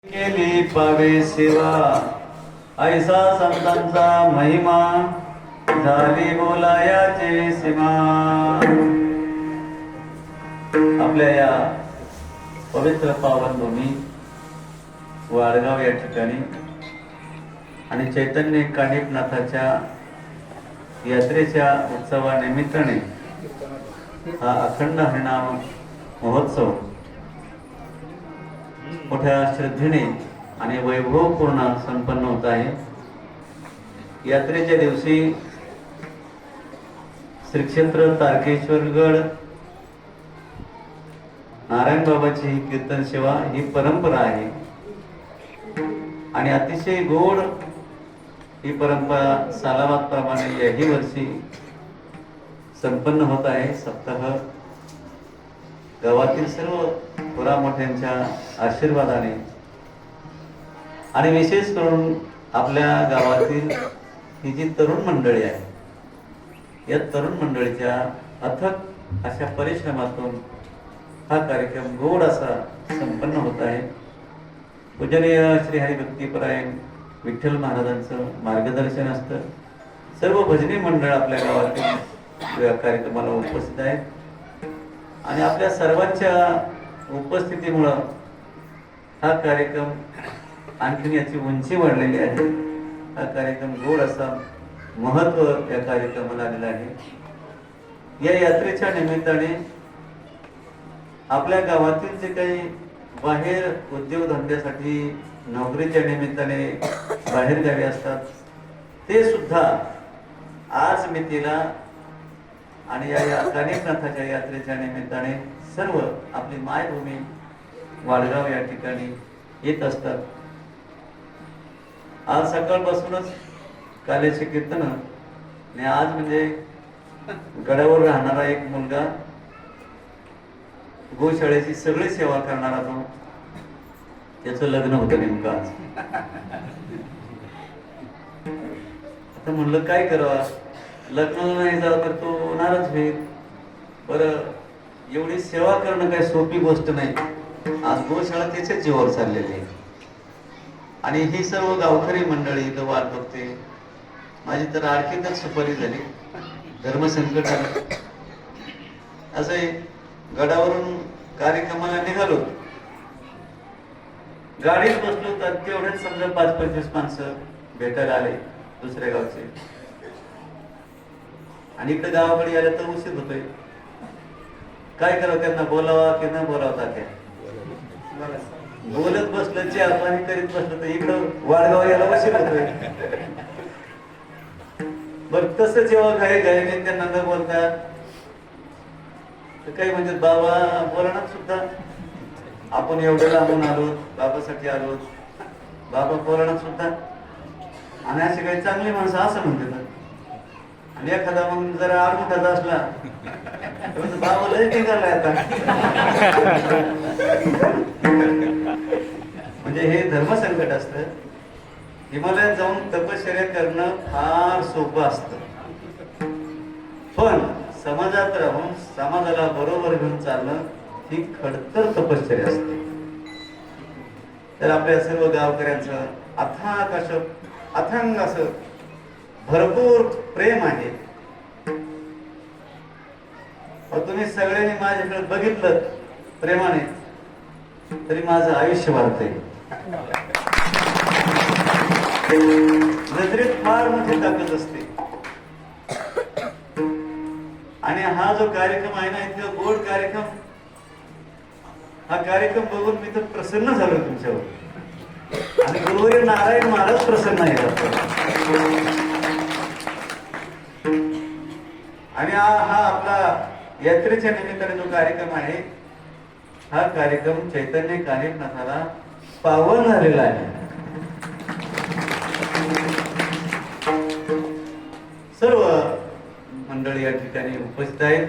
केली पावे सेवा ऐसा संतांचा महिमा झाली बोलायाचे सीमा। आपल्या या पवित्र पावन भूमी वाडगाव या ठिकाणी आणि चैतन्य कानिफनाथाच्या यात्रेच्या उत्सवानिमित्ताने हा अखंड हरिनाम महोत्सव मोठ्या श्रद्धेने आणि वैभवपूर्ण संपन्न होत आहे। यात्रेच्या दिवशी श्री क्षेत्र तारकेश्वरगड नारायण बाबाची ही कीर्तन सेवा ही परंपरा आहे आणि अतिशय गोड ही परंपरा सालाबाद प्रमाणे याही वर्षी संपन्न होत आहे। सप्ताह गावातील सर्व थोरा मोठ्यांच्या आशीर्वादाने आणि विशेष करून आपल्या गावातील ही जी तरुण मंडळी आहे या तरुण मंडळीच्या अथक अशा परिश्रमातून हा कार्यक्रम गोड असा संपन्न होत आहे। पूजनीय श्री हरिभक्तीपरायण विठ्ठल महाराजांचं मार्गदर्शन असतं। सर्व भजनी मंडळ आपल्या गावातील या कार्यक्रमाला उपस्थित आहेत आणि आपल्या सर्वांच्या उपस्थितीमुळे हा कार्यक्रम आणखीन याची उंची वाढलेली आहे। हा कार्यक्रम गोड असा महत्व या कार्यक्रमाला आलेला आहे। या यात्रेच्या निमित्ताने आपल्या गावातील जे काही बाहेर उद्योगधंद्यासाठी नोकरीच्या निमित्ताने बाहेर गावी असतात ते सुद्धा आज मितीला आणि या कानिफनाथाच्या यात्रेच्या निमित्ताने सर्व आपली मायभूमी वाडगाव या ठिकाणी येत असतात। आज सकाळपासूनच काल्याचे कीर्तन आणि आज म्हणजे गडावर राहणारा एक मुलगा गोशाळेची सगळी सेवा करणारा तो त्याचं लग्न होतं नेमकं आज। आता म्हणलं काय करावं, लग्न नाही झालं तर तो नाराज होईल। बरं एवढी सेवा करणं काही सोपी गोष्ट नाही। आज गोशाळा त्याच्याच जीवावर चाललेली आहे आणि ही सर्व गावकरी मंडळी इथं वाट बघते। माझी तर आणखीनच सुपारी झाली, धर्मसंकट आलं। असं गडावरून कार्यक्रमाला निघालो, गाडीत बसलो तर तेवढेच समजा 5-25 माणसं भेटायला आले दुसऱ्या गावचे आणि इकडे गावाकडे आले तर उशीर होतोय। काय करावं, त्यांना बोलावा की न बोलावता त्या बोलत बसलं चहा पाणी करीत बसलं तर इकडं वाडगाव यायला उशीर होतोय। बर तसं जेव्हा घाई घाईने त्यांना न बोलतात तर काही म्हणजे बाबा बोलणार सुद्धा आपण एवढं लांबून आलो बाबासाठी आलो, बाबा बोलणार सुद्धा आणि असे काही चांगली माणसं असं म्हणतात आणि एखादा मग जरा आडमुठाचा असला तर बाबा लय निघालाय आता। म्हणजे हे धर्मसंकट असतं। हिमालयात जाऊन तपश्चर्या करणं फार सोपं असतं, पण समाजात राहून समाजाला बरोबर घेऊन चालणं ही खडतर तपश्चर्या असते। तर आपल्या सर्व गावकऱ्यांचं अथांग असं भरपूर प्रेम आहे। तुम्ही सगळ्यांनी माझ्याकडे बघितलं प्रेमाने तरी माझं आयुष्य वाढतंय। नजरेत फार मोठी ताकद असते आणि हा जो कार्यक्रम आहे ना इतका गोड कार्यक्रम, हा कार्यक्रम बघून मी तर प्रसन्न झालो तुमच्यावर आणि गुरुवारी नारायण महाराज प्रसन्न आहे। आणि हा आपला यात्रेच्या निमित्ताने जो कार्यक्रम आहे हा कार्यक्रम चैतन्य कानिफनाथाला पावन झालेला आहे। सर्व मंडळी या ठिकाणी उपस्थित आहेत।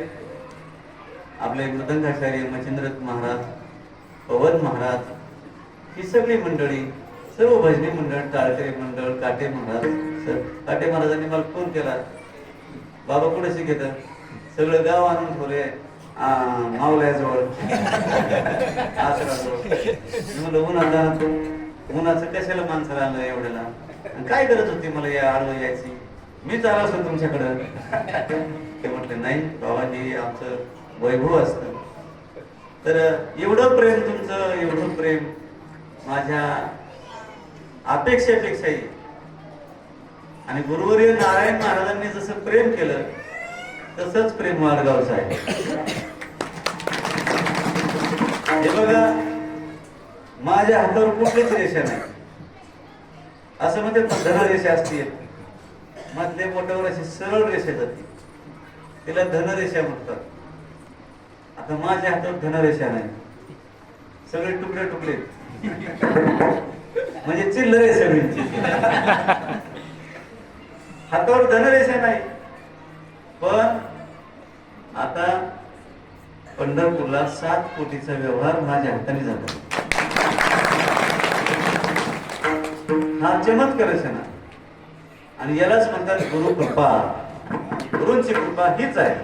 आपले मृदंगाचार्य मच्छिंद्रनाथ महाराज, पवन महाराज, ही सगळी मंडळी, सर्व भजनी मंडळ, टाळकरी मंडळ, काटे महाराज। काटे महाराजांनी मला फोन केला, बाबा कुठे शिकत, सगळं गाव आणून ठेवले मावल्याजवळ आसराजवळ। म्हणलं उन्हात उन्हाचं कशाला माणसाला आणलं एवढ्याला, आणि काय गरज होती मला या आडवं यायची, मीच आलो असतो तुमच्याकडं. ते म्हटले नाही बाबा, हे आमचं वैभव असतं. तर एवढं प्रेम तुमचं, एवढं प्रेम माझ्या अपेक्षेपेक्षाही, आणि गुरुवर्य नारायण महाराजांनी जसं प्रेम केलं तसंच प्रेम वाडगावचं आहे. हे बघा, माझ्या हातावर कुठलीच रेषा नाही. असं म्हणतात धनरेषा असते, मधले बोटावर अशी सरळ रेषा जाते, तिला धनरेषा म्हणतात. आता माझ्या हातावर धनरेषा नाही, सगळे तुकडे तुकडे, म्हणजे चिल्लर आहे सगळी. हातावर धनरेषा नाही. पण आता पंढरपूरला 7 कोटीचा व्यवहार माझ्या हाताने झाला. हा चमत्कारच आहे ना. आणि यालाच म्हणतात गुरु कृपा. गुरूंची कृपा हीच आहे.